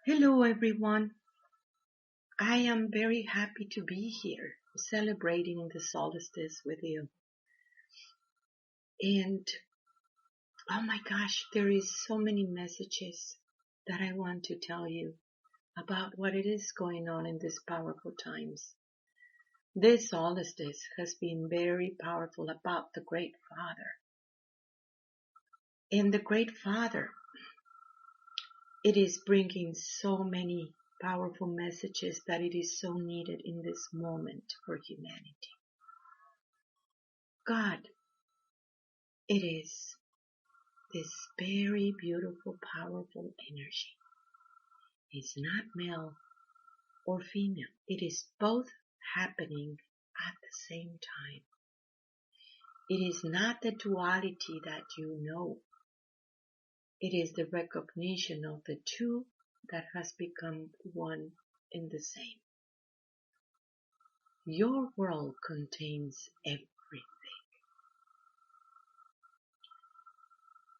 Hello everyone. I am very happy to be here celebrating the solstice with you. And oh my gosh, there is so many messages that I want to tell you about what it is going on in these powerful times. This solstice has been very powerful about the Great Father. And the Great Father, it is bringing so many powerful messages that it is so needed in this moment for humanity. God, it is this very beautiful, powerful energy. It's not male or female. It is both happening at the same time. It is not the duality that you know. It is the recognition of the two that has become one and the same. Your world contains everything.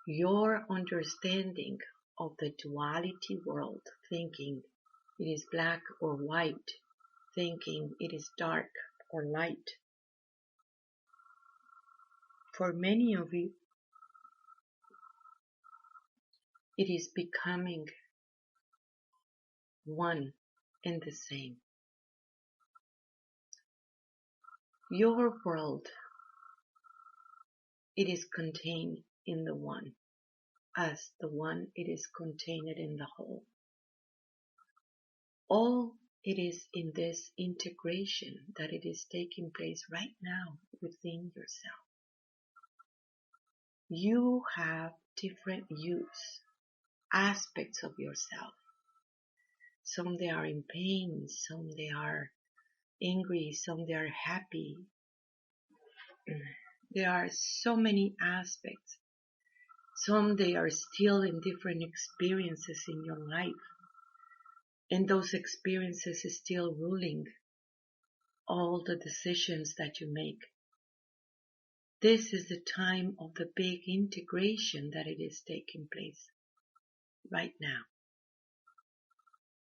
Your understanding of the duality world, thinking it is black or white, thinking it is dark or light. For many of you, it is becoming one and the same. Your world, it is contained in the one, as the one it is contained in the whole. All it is in this integration that it is taking place right now within yourself. You have different use, aspects of yourself. Some they are in pain, some they are angry, some they are happy. There are so many aspects. Some they are still in different experiences in your life. And those experiences is still ruling all the decisions that you make. This is the time of the big integration that it is taking place right now.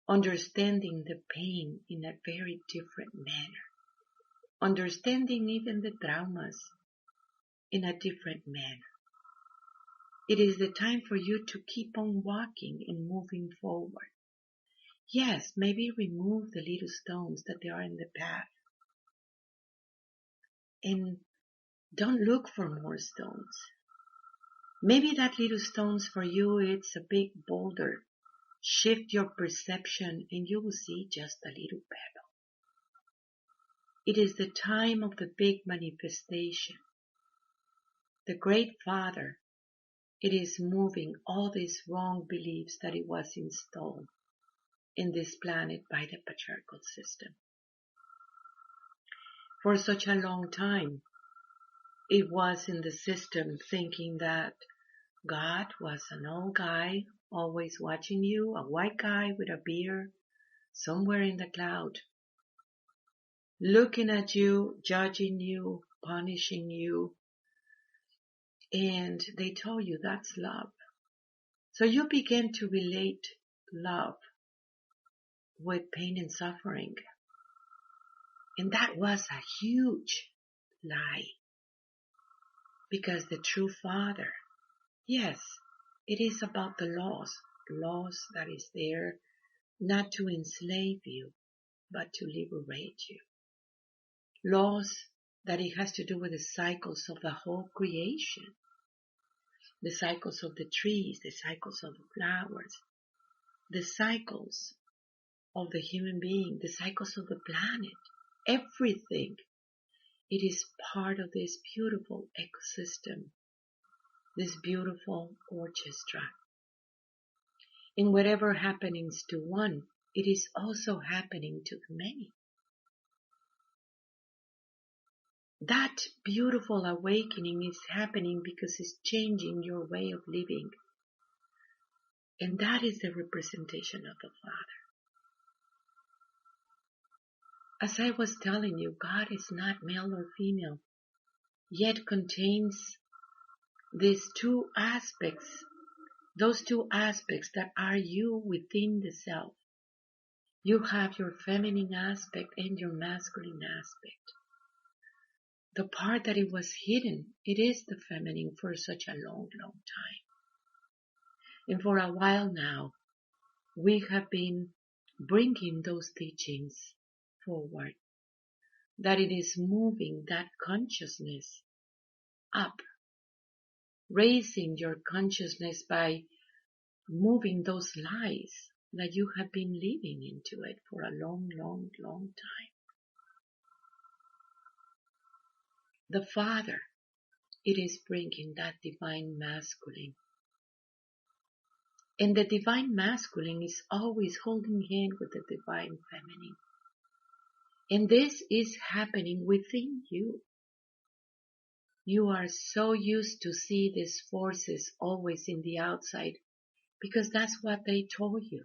Understanding the pain in a very different manner. Understanding even the traumas in a different manner. It is the time for you to keep on walking and moving forward. Yes, maybe remove the little stones that they are in the path. And don't look for more stones. Maybe that little stones for you, it's a big boulder. Shift your perception and you will see just a little pebble. It is the time of the big manifestation. The Great Father, it is moving all these wrong beliefs that it was installed in this planet by the patriarchal system. For such a long time, it was in the system thinking that God was an old guy, always watching you, a white guy with a beard, somewhere in the cloud, looking at you, judging you, punishing you. And they told you that's love. So you begin to relate love with pain and suffering. And that was a huge lie. Because the true Father, yes, it is about the laws that is there not to enslave you, but to liberate you. Laws that it has to do with the cycles of the whole creation. The cycles of the trees, the cycles of the flowers, the cycles of the human being, the cycles of the planet, everything. It is part of this beautiful ecosystem, this beautiful orchestra. In whatever happenings to one, it is also happening to many. That beautiful awakening is happening because it's changing your way of living. And that is the representation of the Father. As I was telling you, God is not male or female, yet contains these two aspects Those two aspects that are you within the self. You have your feminine aspect and your masculine aspect. The part that it was hidden, it is the feminine for such a long, long time. And for a while now, we have been bringing those teachings forward, that it is moving that consciousness up, raising your consciousness by moving those lies that you have been living into it for a long, long, long time. The Father, it is bringing that divine masculine. And the divine masculine is always holding hand with the divine feminine. And this is happening within you. You are so used to see these forces always in the outside because that's what they told you.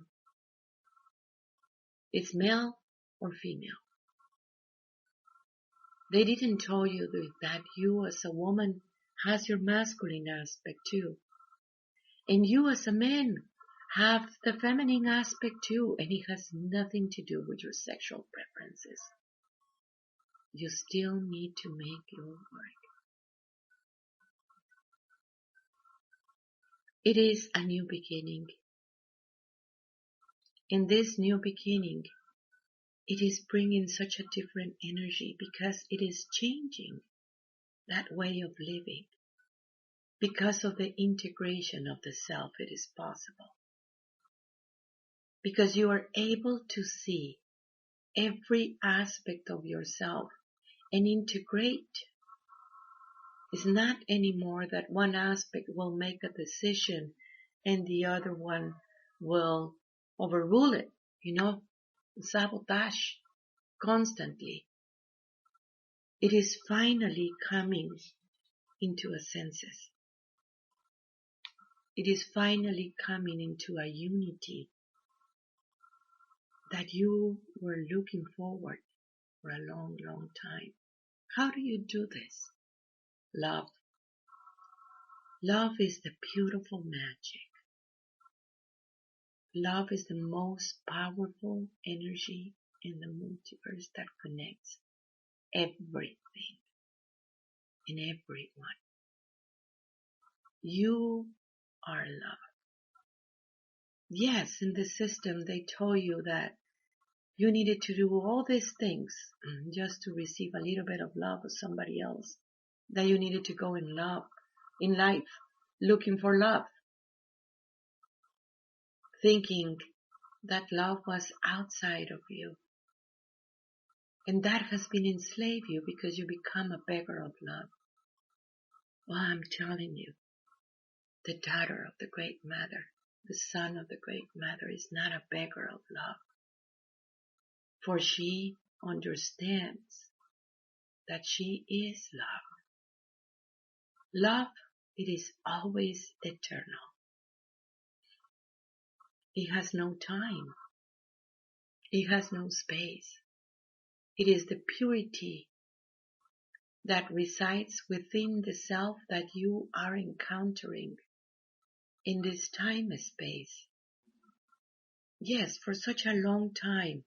It's male or female. They didn't tell you that you as a woman has your masculine aspect too. And you as a man have the feminine aspect too, and it has nothing to do with your sexual preferences. You still need to make your work. It is a new beginning. In this new beginning, it is bringing such a different energy because it is changing that way of living. Because of the integration of the self, it is possible. Because you are able to see every aspect of yourself and integrate. It's not anymore that one aspect will make a decision and the other one will overrule it, sabotage constantly. It is finally coming into a senses. It is finally coming into a unity that you were looking forward for a long, long time. How do you do this? Love. Love is the beautiful magic. Love is the most powerful energy in the multiverse that connects everything and everyone. You are love. Yes, in the system they told you that you needed to do all these things just to receive a little bit of love of somebody else. That you needed to go in love, in life, looking for love. Thinking that love was outside of you. And that has been enslaved you because you become a beggar of love. Well, I'm telling you, the daughter of the Great Mother, the son of the Great Mother is not a beggar of love. For she understands that she is love. Love, it is always eternal. It has no time. It has no space. It is the purity that resides within the self that you are encountering in this time and space. Yes, for such a long time,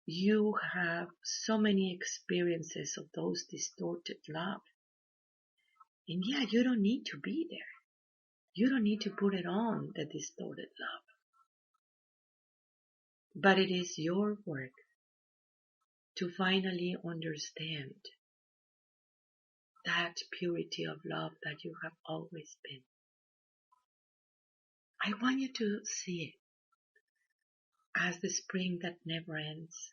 you have so many experiences of those distorted love. And yeah, you don't need to be there. You don't need to put it on, the distorted love. But it is your work to finally understand that purity of love that you have always been. I want you to see it as the spring that never ends,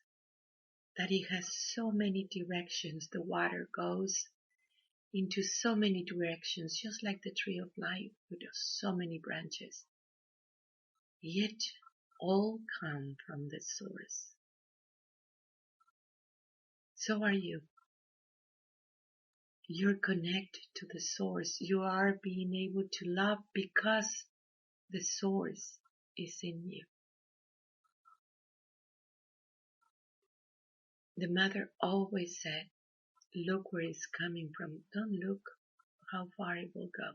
that it has so many directions. The water goes into so many directions, just like the tree of life with so many branches. Yet all come from the source. So are you. You're connected to the source. You are being able to love because the source is in you. The mother always said, look where it's coming from. Don't look how far it will go.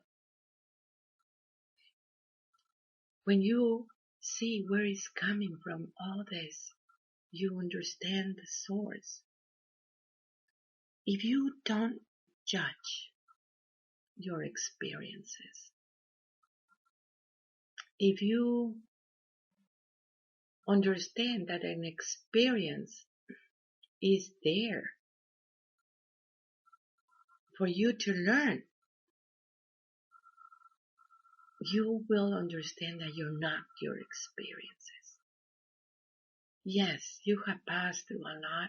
When you see where is coming from all this, you understand the source. If you don't judge your experiences, if you understand that an experience is there for you to learn, you will understand that you're not your experiences. Yes, you have passed through a lot,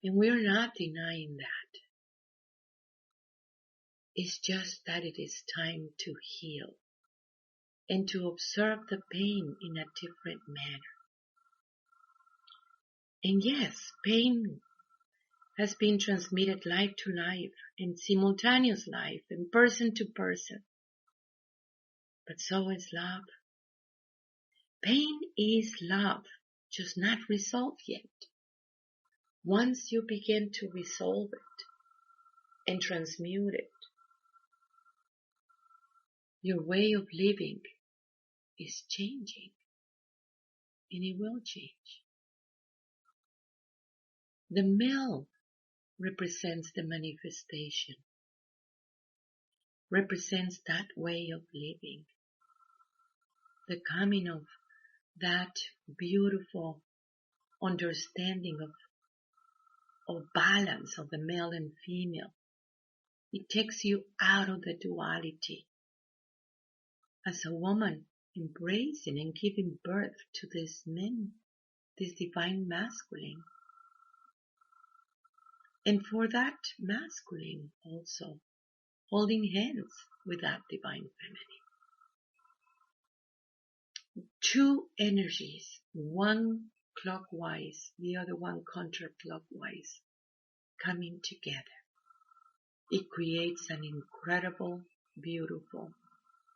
and we're not denying that. It's just that it is time to heal and to observe the pain in a different manner. And yes, pain has been transmitted life to life and simultaneous life and person to person. But so is love. Pain is love, just not resolved yet. Once you begin to resolve it and transmute it, your way of living is changing, and it will change. The male represents the manifestation, represents that way of living, the coming of that beautiful understanding of balance of the male and female. It takes you out of the duality. As a woman, embracing and giving birth to this men, this divine masculine. And for that masculine also, holding hands with that divine feminine. Two energies, one clockwise, the other one counterclockwise, coming together. It creates an incredible, beautiful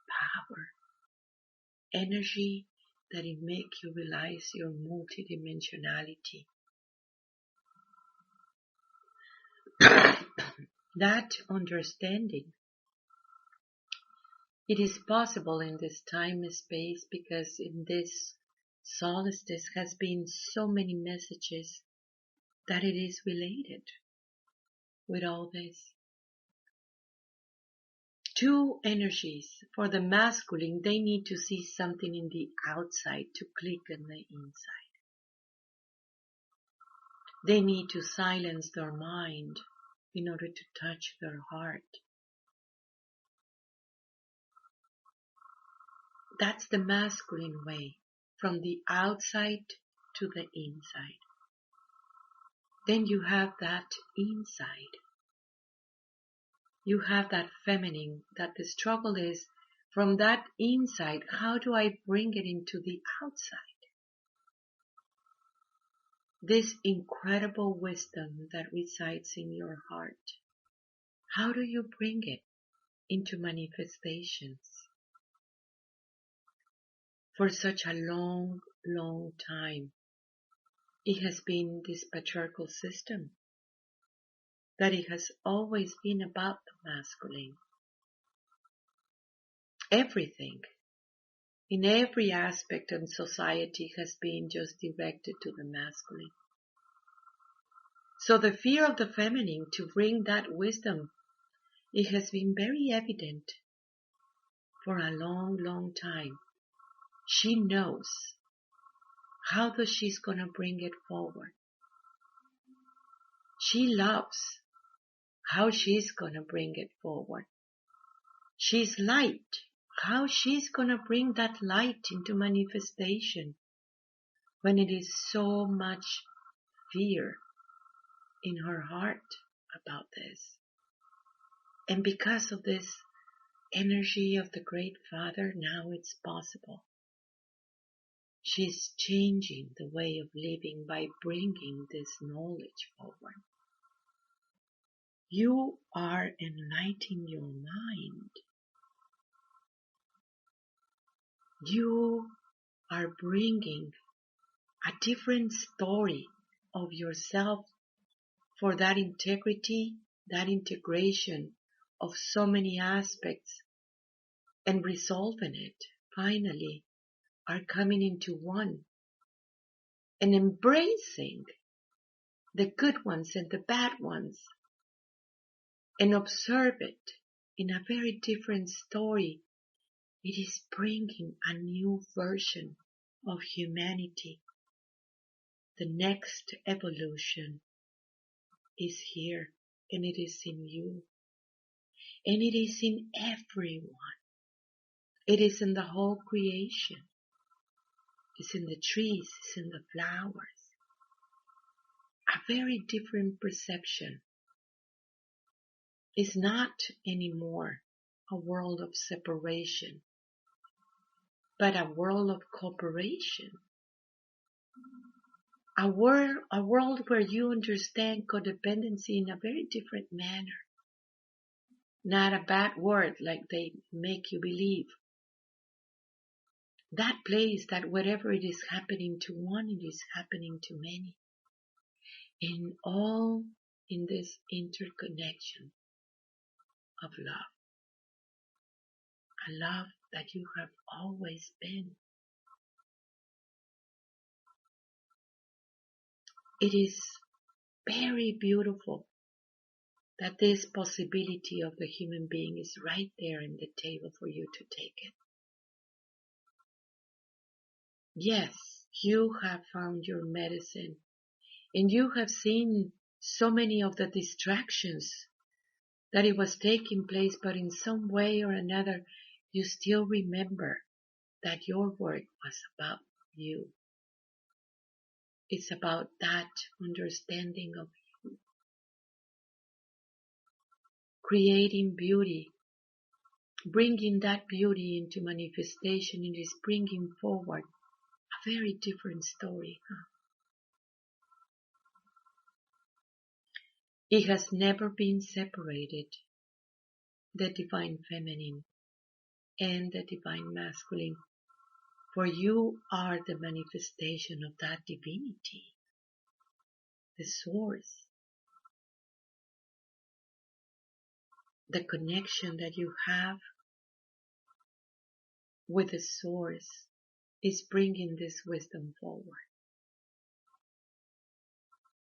power, energy that it makes you realize your multidimensionality. That understanding, it is possible in this time and space because in this solstice has been so many messages that it is related with all this. Two energies. For the masculine, they need to see something in the outside to click in the inside. They need to silence their mind in order to touch their heart. That's the masculine way, from the outside to the inside. Then you have that inside. You have that feminine, that the struggle is from that inside, how do I bring it into the outside? This incredible wisdom that resides in your heart, how do you bring it into manifestations? For such a long, long time, it has been this patriarchal system, that it has always been about the masculine. Everything, in every aspect of society has been just directed to the masculine. So the fear of the feminine to bring that wisdom, it has been very evident for a long, long time. She knows how she's going to bring it forward. She loves how she's going to bring it forward. She's light, how she's going to bring that light into manifestation when it is so much fear in her heart about this. And because of this energy of the Great Father, now it's possible. She's changing the way of living by bringing this knowledge forward. You are enlightening your mind. You are bringing a different story of yourself for that integrity, that integration of so many aspects, and resolving it finally are coming into one and embracing the good ones and the bad ones and observe it in a very different story. It is bringing a new version of humanity. The next evolution is here, and it is in you, and it is in everyone. It is in the whole creation. It's in the trees, it's in the flowers. A very different perception. It's not anymore a world of separation, but a world of cooperation. A world where you understand codependency in a very different manner. Not a bad word like they make you believe. That place that whatever it is happening to one, it is happening to many. And all in this interconnection of love. A love that you have always been. It is very beautiful that this possibility of the human being is right there in the table for you to take it. Yes, you have found your medicine, and you have seen so many of the distractions that it was taking place, but in some way or another, you still remember that your work was about you. It's about that understanding of you, creating beauty, bringing that beauty into manifestation. It is bringing forward a very different story. It has never been separated, the divine feminine and the divine masculine, for you are the manifestation of that divinity, the source, the connection that you have with the source is bringing this wisdom forward.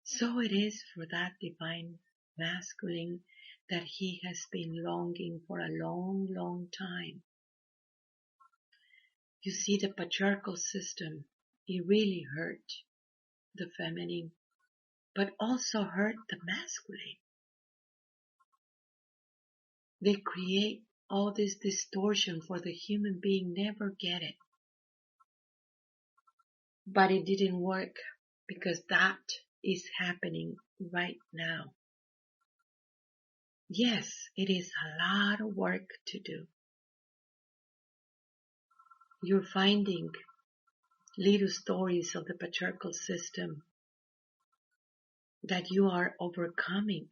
So it is for that divine masculine that he has been longing for a long, long time. You see, the patriarchal system, it really hurt the feminine, but also hurt the masculine. They create all this distortion for the human being, never get it. But it didn't work because that is happening right now. Yes, it is a lot of work to do. You're finding little stories of the patriarchal system that you are overcoming,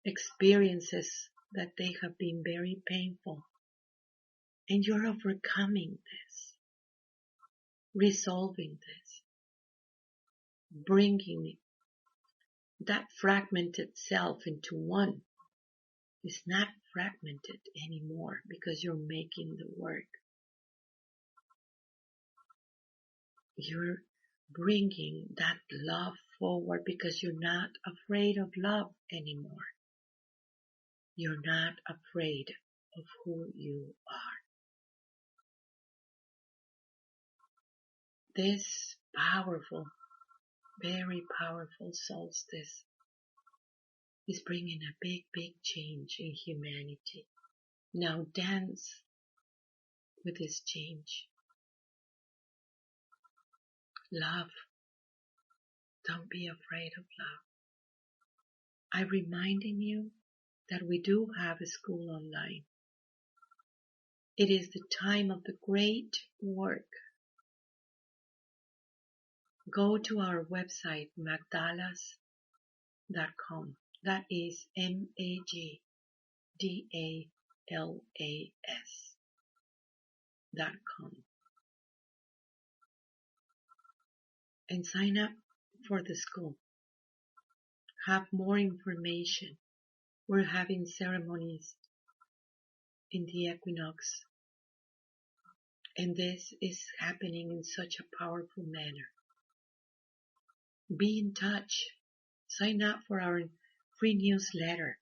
experiences that they have been very painful, and you're overcoming this, resolving this, bringing that fragmented self into one. It's not fragmented anymore because you're making the work. You're bringing that love forward because you're not afraid of love anymore. You're not afraid of who you are. This powerful, very powerful solstice is bringing a big, big change in humanity. Now dance with this change. Love. Don't be afraid of love. I'm reminding you that we do have a school online. It is the time of the great work. Go to our website, magdalas.com. That is MAGDALAS.com. And sign up for the school. Have more information. We're having ceremonies in the equinox And this is happening in such a powerful manner. Be in touch. Sign up for our free newsletter.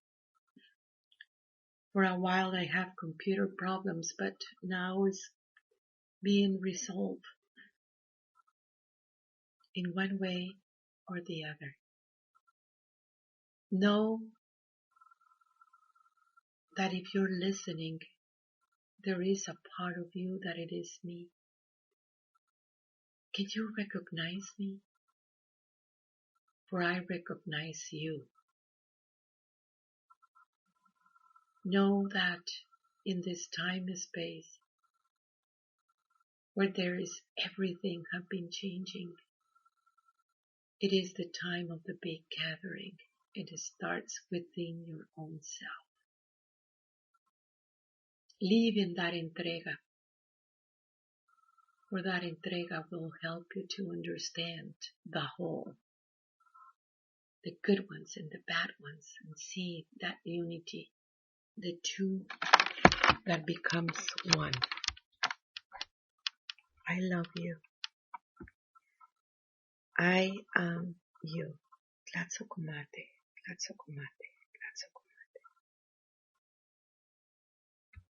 For a while I have computer problems, but now it's being resolved in one way or the other. Know that if you're listening, there is a part of you that it is me. Can you recognize me? For I recognize you. Know that in this time and space where there is everything have been changing, it is the time of the big gathering. It starts within your own self. Live in that entrega, for that entrega will help you to understand the whole, the good ones and the bad ones, and see that unity, the two that becomes one. I love you. I am you. Tlatsokomate, Tlatsokomate, Tlatsokomate.